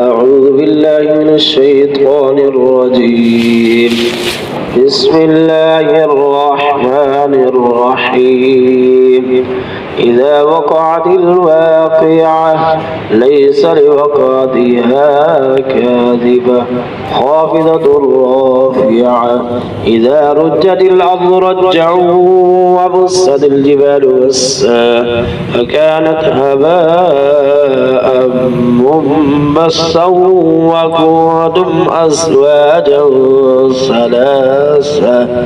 أعوذ بالله من الشيطان الرجيم. بسم الله الرحمن الرحيم. إذا وقعت الواقعة ليس لوقعتها كاذبة خافضة رافعة إذا رجت الأرض رجعا وبست الجبال بسا فكانت هباء منبثا وكنتم أزواجا ثلاثة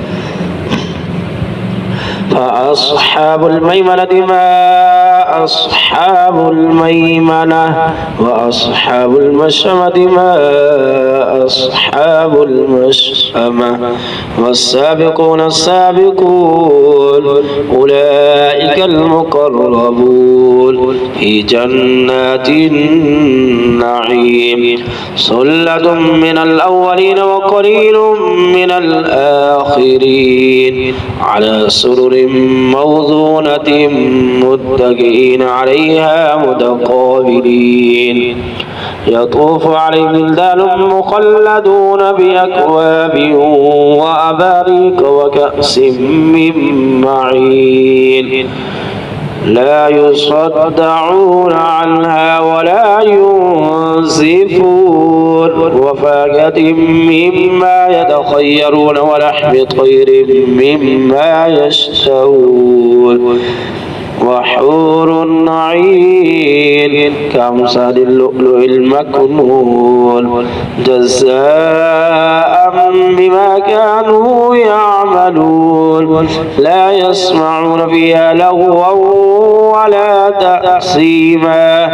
فأصحاب الميمنة ما أصحاب الميمنة وأصحاب المشأمة ما أصحاب المشأمة والسابقون السابقون أولئك المقربون في جنات النعيم ثلة من الأولين وقليل من الآخرين على سرر موضونة متكئين عليها متقابلين يطوف عليهم ولدان مخلدون بأكواب وأباريق وكأس من معين لا يصدعون عنها ولا ينزفون وفاكهة مما يتخيرون ولحم طير مما يشتهون وحور عين كأمثال اللؤلؤ المكنون جزاء بما كانوا يعملون لا يسمعون فيها لغوا ولا تأثيما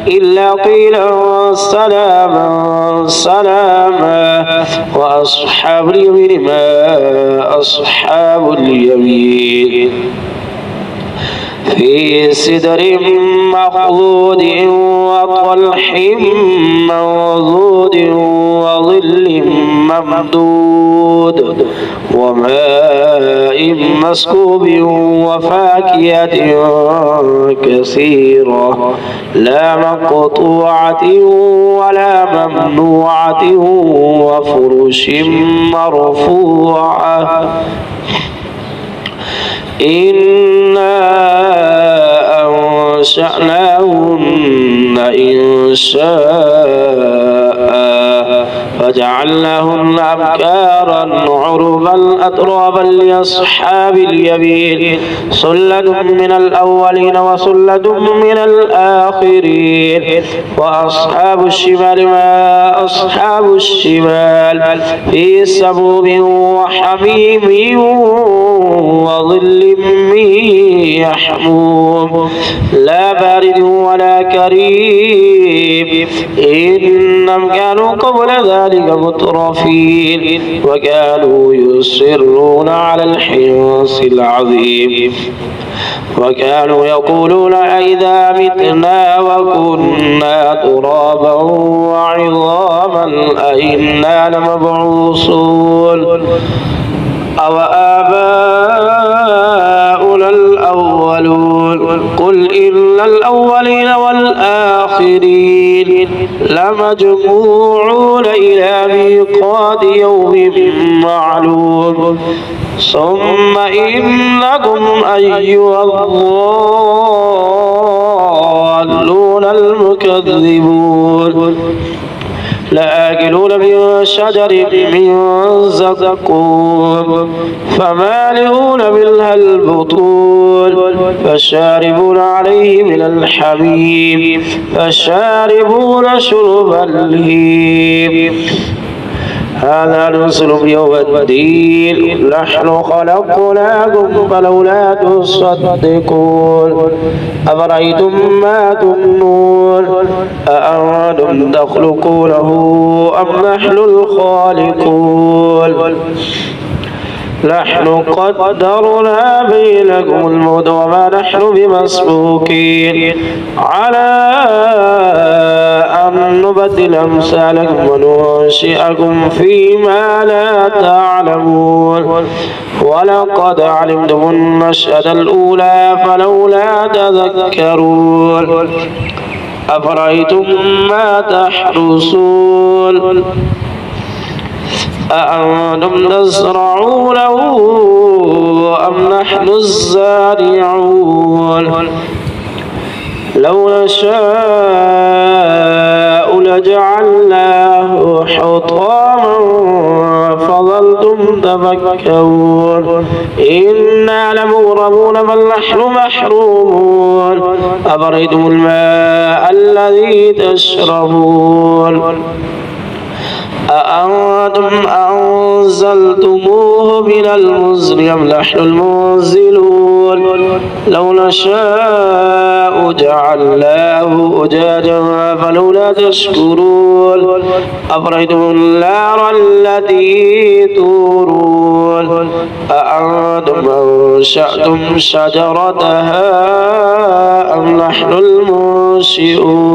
إلا قيلا سلاما سلاما وأصحاب اليمين ما أصحاب اليمين في سدر مخضود وطلح منضود وظل ممدود وماء مسكوب وفاكهة كثيرة لا مقطوعة ولا ممنوعة وفرش مرفوعة إنا أنشأناهن إنشاء فجعلناهن أبكارا عربا أترابا لأصحاب اليمين ثلة من الأولين وثلة من الآخرين وأصحاب الشمال ما أصحاب الشمال في سموم وحميم وظل من يحموم لا بارد ولا كريم إنهم كانوا قبل ذلك مترفين وكانوا يصرون على الحنث العظيم وكانوا يقولون أئذا متنا وكنا ترابا وعظاما أئنا لمبعوثون أو آباؤنا الأولون قل إن الأولين والآخرين لمجموعون إلى ميقات يوم معلوم ثم إنكم أيها الضالون المكذبون لآكلون من شجر من زقوم فمالئون منها البطون فشاربون عليه من الحميم فشاربون شرب الهيم هذا نزلهم يوم الدين نحن خلقناكم فلولا تصدقون أفرأيتم ما تمنون أأنتم تخلقونه أم نحن الخالقون نحن قدرنا بينكم الموت وما نحن بمسبوقين على أن نبدل أمثالكم وننشئكم فيما لا تعلمون ولقد علمتم النشأة الأولى فلولا تذكرون أفرأيتم ما تحرثون أأنتم تزرعونه أم نحن الزارعون لو نشاء لجعلناه حطاما فظلتم تفكرون إنا لمغرمون بل نحن محرومون أفرأيتم الماء الذي تشربون أأنتم أنزلتموه من المزن أم نحن المنزلون لو نشاء جعلناه أجاجا فلولا تشكرون أفرأيتم النار التي تورون أأنتم أنشأتم شجرتها أم نحن المنشئون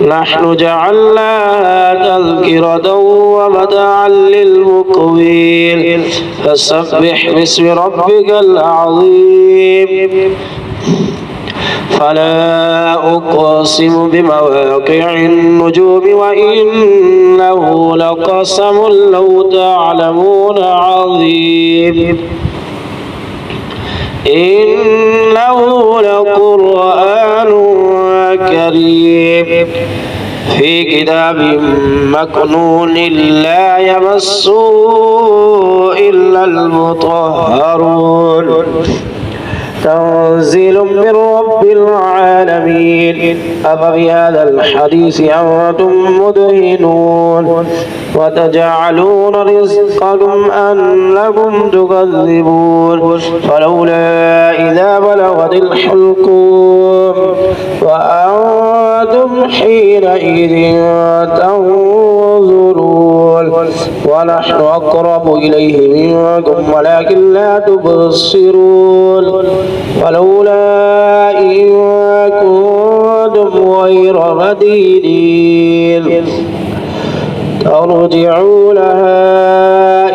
نحن جعلناها تذكرة ومتاعا للمقوين فسبح باسم ربك العظيم فلا أقسم بمواقع النجوم وإنه لقسم لو تعلمون عظيم إنه لقرآن كريم في كتاب مكنون لا يمسه إلا المطهرون تنزيل من رب العالمين أفبهذا الحديث أنتم مدهنون وتجعلون رزقكم أنكم تكذبون فلولا إذا بلغت الحلقوم وأنتم حينئذ تنظرون ونحن أقرب إليه منكم ولكن لا تبصرون ولولا إن كنتم غير مدينين ترجعونها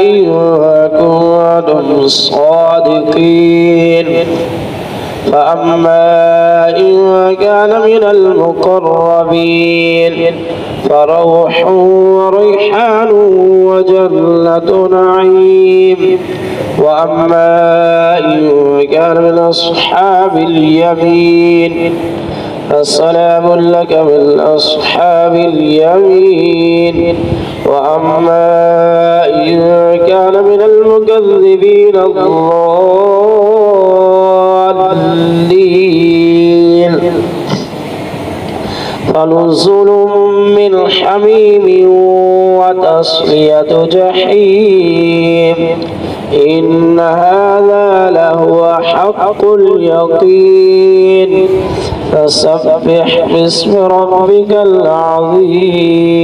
إن كنتم صادقين فأما إن كان من المقربين فروح وريحان وجنة نعيم وأما إن كان من أصحاب اليمين فسلام لك من أصحاب اليمين وأما إن كان من المكذبين الضالين فنزل من حميم وتصلية جحيم إن هذا لهو حق اليقين فسبح باسم ربك العظيم